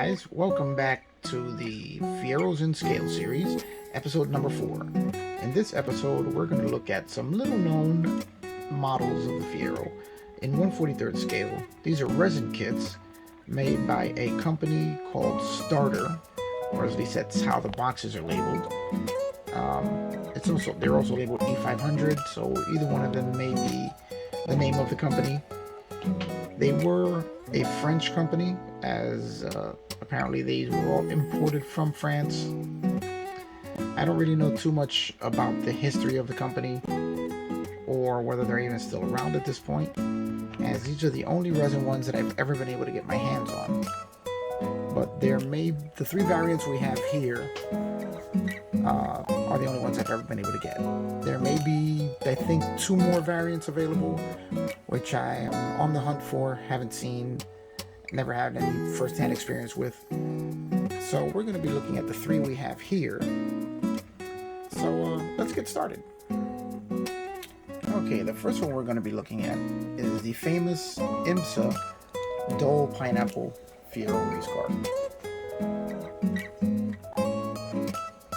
guys, welcome back to the Fieros in Scale series, episode number 4. In this episode, we're going to look at some little known models of the Fiero in 1/43 scale. These are resin kits made by a company called Starter, or at least that's how the boxes are labeled. They're also labeled e500, so either one of them may be the name of the company. They were a French company, as apparently these were all imported from France. I don't really know too much about the history of the company or whether they're even still around at this point, as these are the only resin ones that I've ever been able to get my hands on. But the 3 variants we have here are the only ones I've ever been able to get. There may be, I think, 2 more variants available, which I am on the hunt for, haven't seen, never had any first-hand experience with. So we're going to be looking at the 3 we have here. So let's get started. Okay, the first one we're going to be looking at is the famous imsa dull pineapple fiero race car.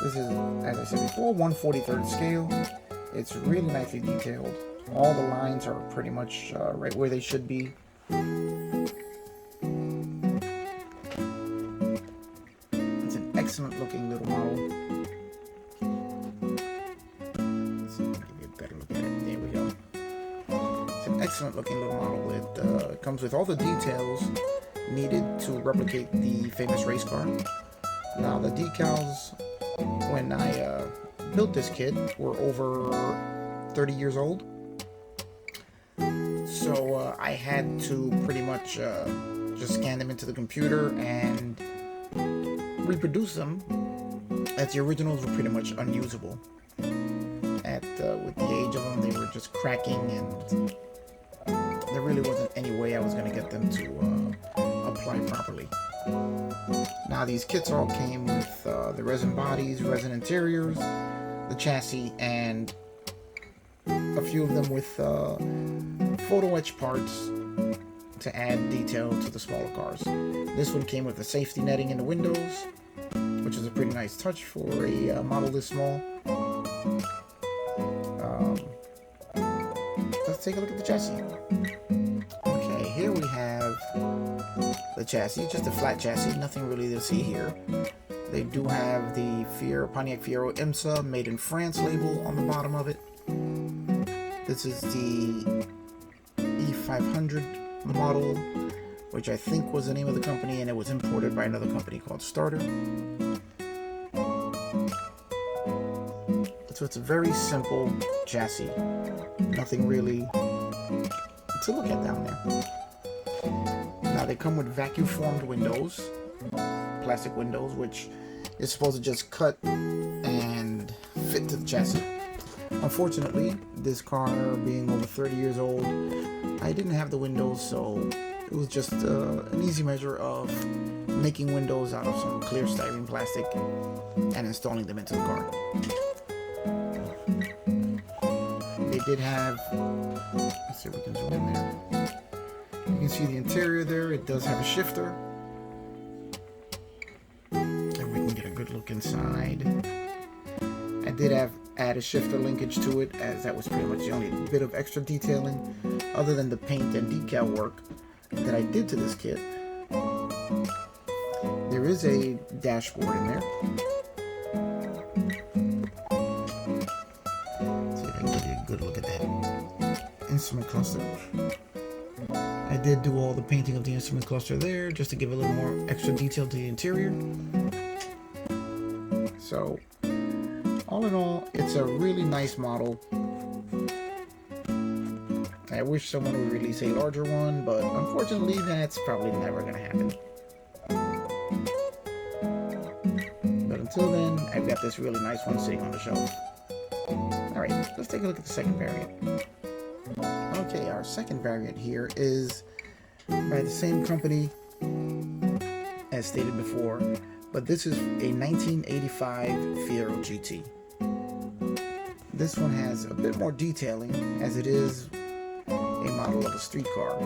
This is, as I said before, 1/43 scale. It's really nicely detailed. All the lines are pretty much right where they should be. It's an excellent looking little model. Let's see, give you a better look at it. There we go. It's an excellent looking little model. It comes with all the details needed to replicate the famous race car. Now the decals, when I built this kit, were over 30 years old. So I had to pretty much just scan them into the computer and reproduce them, as the originals were pretty much unusable. With the age of them, they were just cracking, and there really wasn't any way I was going to get them to apply properly. Now these kits all came with the resin bodies, resin interiors, the chassis, and a few of them with photoetched parts to add detail to the smaller cars. This one came with the safety netting in the windows, which is a pretty nice touch for a model this small. Let's take a look at the chassis. Okay, here we have the chassis, just a flat chassis, nothing really to see here. They do have the Pontiac Fiero imsa made in France label on the bottom of it. This is the e500 model, which I think was the name of the company, and it was imported by another company called Starter. So it's a very simple chassis. Nothing really to look at down there. Now they come with vacuum formed windows, plastic windows, which is supposed to just cut and fit to the chassis. Unfortunately, this car being over 30 years old, I didn't have the windows, so it was just an easy measure of making windows out of some clear styrene plastic and installing them into the car. They did have, let's see if we can zoom in there. You can see the interior there. It does have a shifter. And we can get a good look inside. I did add a shifter linkage to it, as that was pretty much the only bit of extra detailing, other than the paint and decal work that I did to this kit. There is a dashboard in there. Let's see if I can give you a good look at that instrument cluster. I did do all the painting of the instrument cluster there, just to give a little more extra detail to the interior. So, all in all, it's a really nice model. I wish someone would release a larger one, but unfortunately that's probably never going to happen. But until then, I've got this really nice one sitting on the shelf. Alright, let's take a look at the second variant. Okay, our second variant here is by the same company as stated before, but this is a 1985 Fiero GT. This one has a bit more detailing, as it is a model of a street car.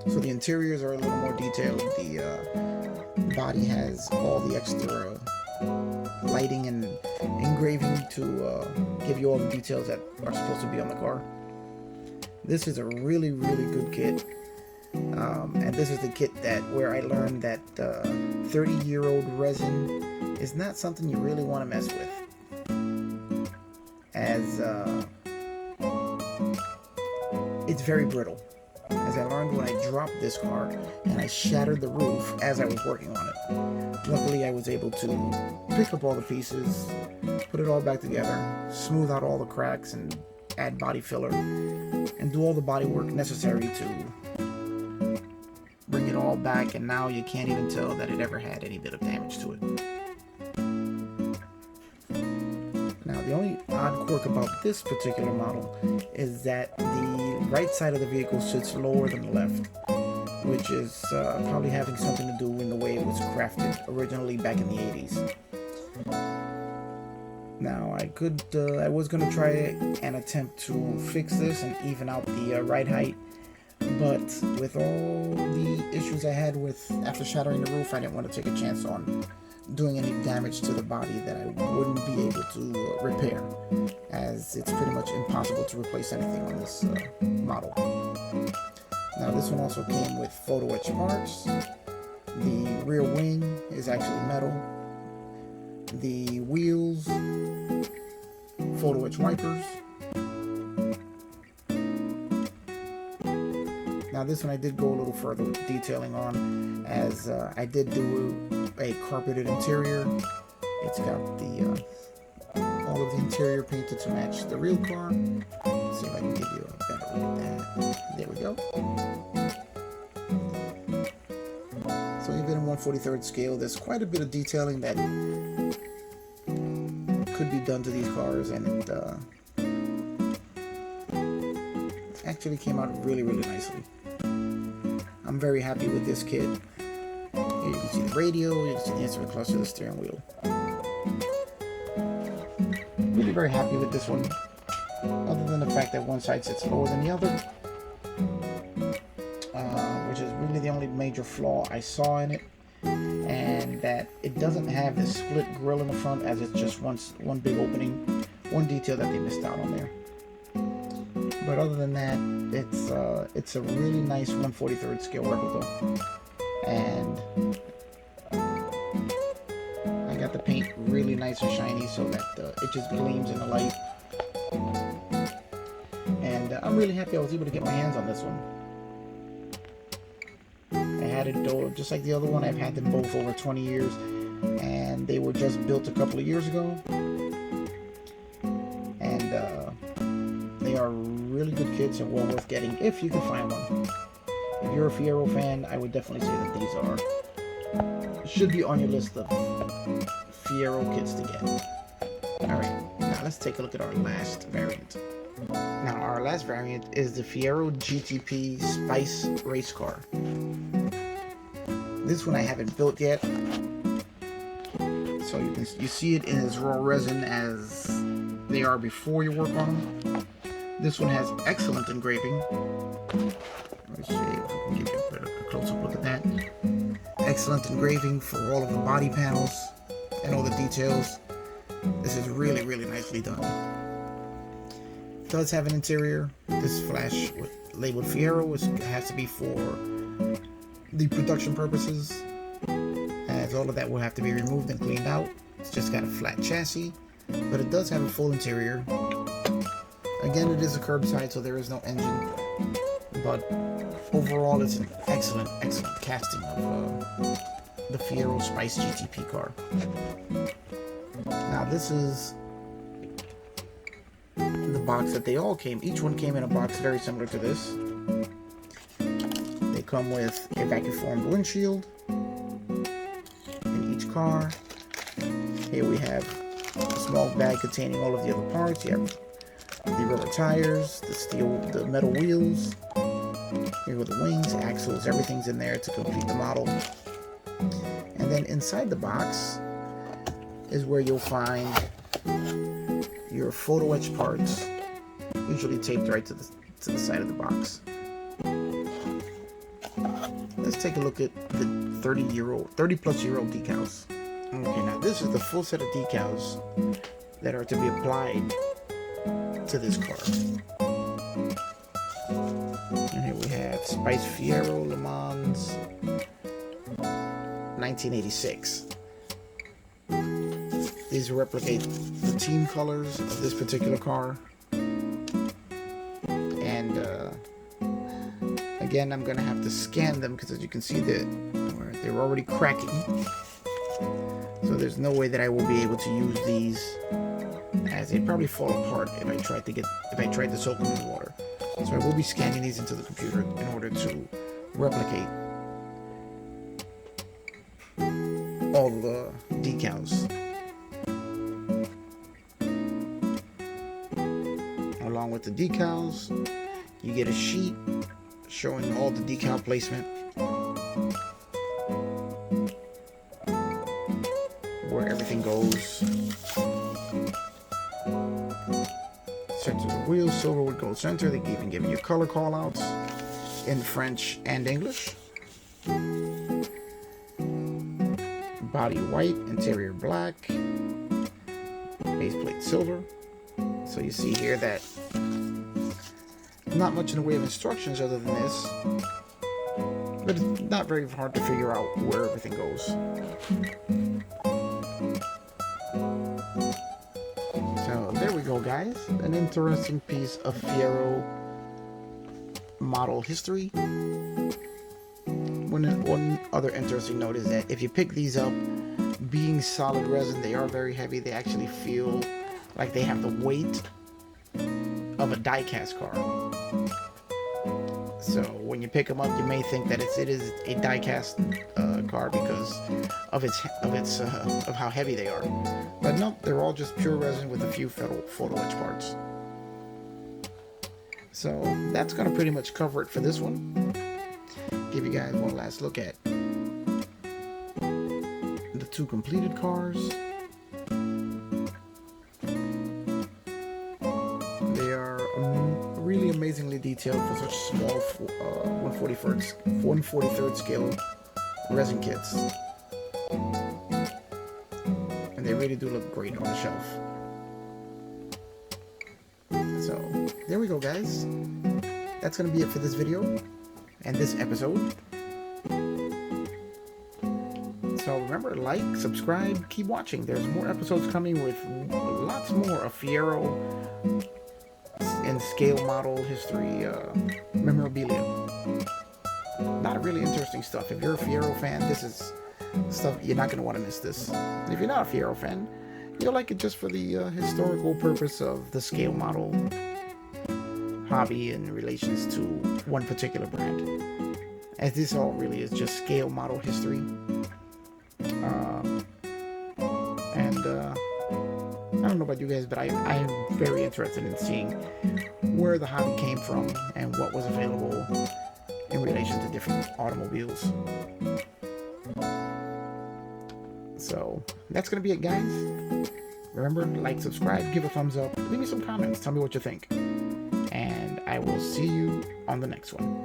So the interiors are a little more detailed. The body has all the extra lighting and engraving to give you all the details that are supposed to be on the car. This is a really good kit, and this is the kit where I learned that 30-year-old resin is not something you really want to mess with, as it's very brittle. As I learned when I dropped this car and I shattered the roof as I was working on it. Luckily, I was able to pick up all the pieces, put it all back together, smooth out all the cracks, and add body filler, and do all the body work necessary to bring it all back, and now you can't even tell that it ever had any bit of damage to it. Now, the only odd quirk about this particular model is that the right side of the vehicle sits lower than the left, which is probably having something to do in the way it was crafted originally back in the 80s. Now, I was going to try an attempt to fix this and even out the ride height, but with all the issues I had after shattering the roof, I didn't want to take a chance on doing any damage to the body that I wouldn't be able to repair, as it's pretty much impossible to replace anything on this model. Now, this one also came with photo-etched parts. The rear wing is actually metal. The wheels, photo-etched wipers. Now, this one I did go a little further with detailing on, as I did do a carpeted interior. It's got all of the interior painted to match the real car. Let's see if I can give you a better look at that. There we go. So even in 1/43rd scale, there's quite a bit of detailing that could be done to these cars, and it actually came out really nicely. I'm very happy with this kit. Here you can see the radio, you can see the instrument cluster, the steering wheel. Really very happy with this one, other than the fact that one side sits lower than the other, which is really the only major flaw I saw in it, and that it doesn't have this split grille in the front, as it's just one big opening, one detail that they missed out on there. But other than that, it's a really nice 1/43rd scale replica, and I got the paint really nice and shiny so that it just gleams in the light. And I'm really happy I was able to get my hands on this one. I had it just like the other one. I've had them both over 20 years, and they were just built a couple of years ago, and they are really good kits and well worth getting if you can find one. If you're a Fiero fan, I would definitely say that these should be on your list of Fiero kits to get. Alright, now let's take a look at our last variant. Now, our last variant is the Fiero GTP Spice Race Car. This one I haven't built yet, so you see it in its raw resin as they are before you work on them. This one has excellent engraving. Let's see if we can give you a close-up look at that. Excellent engraving for all of the body panels and all the details. This is really nicely done. It does have an interior. This flash labeled Fiero has to be for the production purposes, as all of that will have to be removed and cleaned out. It's just got a flat chassis, but it does have a full interior. Again, it is a curbside, so there is no engine, but overall it's an excellent casting of the Fiero Spice GTP car. Now, this is the box that they all came. Each one came in a box very similar to this. They come with a vacuum-formed windshield in each car. Here we have a small bag containing all of the other parts. You have the rubber tires, the metal wheels. Here are the wings, axles, everything's in there to complete the model. And then inside the box is where you'll find your photo-etched parts, usually taped right to the side of the box. Let's let's take a look at the 30 plus year old decals. Okay, now this is the full set of decals that are to be applied to this car. And here we have Spice Fiero Le Mans 1986. These replicate the team colors of this particular car. And again, I'm going to have to scan them because as you can see they're already cracking. So there's no way that I will be able to use these, as they'd probably fall apart if I tried to soak them in water. So I will be scanning these into the computer in order to replicate all the decals. Along with the decals, you get a sheet showing all the decal placement, where everything goes. Center the wheel, silver with gold center. They even give you color callouts in French and English. Body white, interior black, base plate silver. So you see here that not much in the way of instructions other than this, but it's not very hard to figure out where everything goes. So there we go, guys. An interesting piece of Fiero model history. One other interesting note is that if you pick these up, being solid resin, they are very heavy. They actually feel like they have the weight of a die-cast car. So when you pick them up, you may think that it is a die-cast car because of how heavy they are. But no, they're all just pure resin with a few photo etch parts. So that's gonna pretty much cover it for this one. Give you guys one last look at the two completed cars. They are really amazingly detailed for such small 1/43rd scale resin kits. And they really do look great on the shelf. So there we go, guys. That's going to be it for this video and this episode. So remember, like, subscribe, keep watching. There's more episodes coming with lots more of Fiero and scale model history memorabilia. A lot of really interesting stuff. If you're a Fiero fan, this is stuff you're not going to want to miss this. And if you're not a Fiero fan, you'll like it just for the historical purpose of the scale model hobby in relations to one particular brand. As this all really is just scale model history. I don't know about you guys, but I am very interested in seeing where the hobby came from and what was available in relation to different automobiles. So that's going to be it, guys. Remember, like, subscribe, give a thumbs up, leave me some comments, tell me what you think. And I will see you on the next one.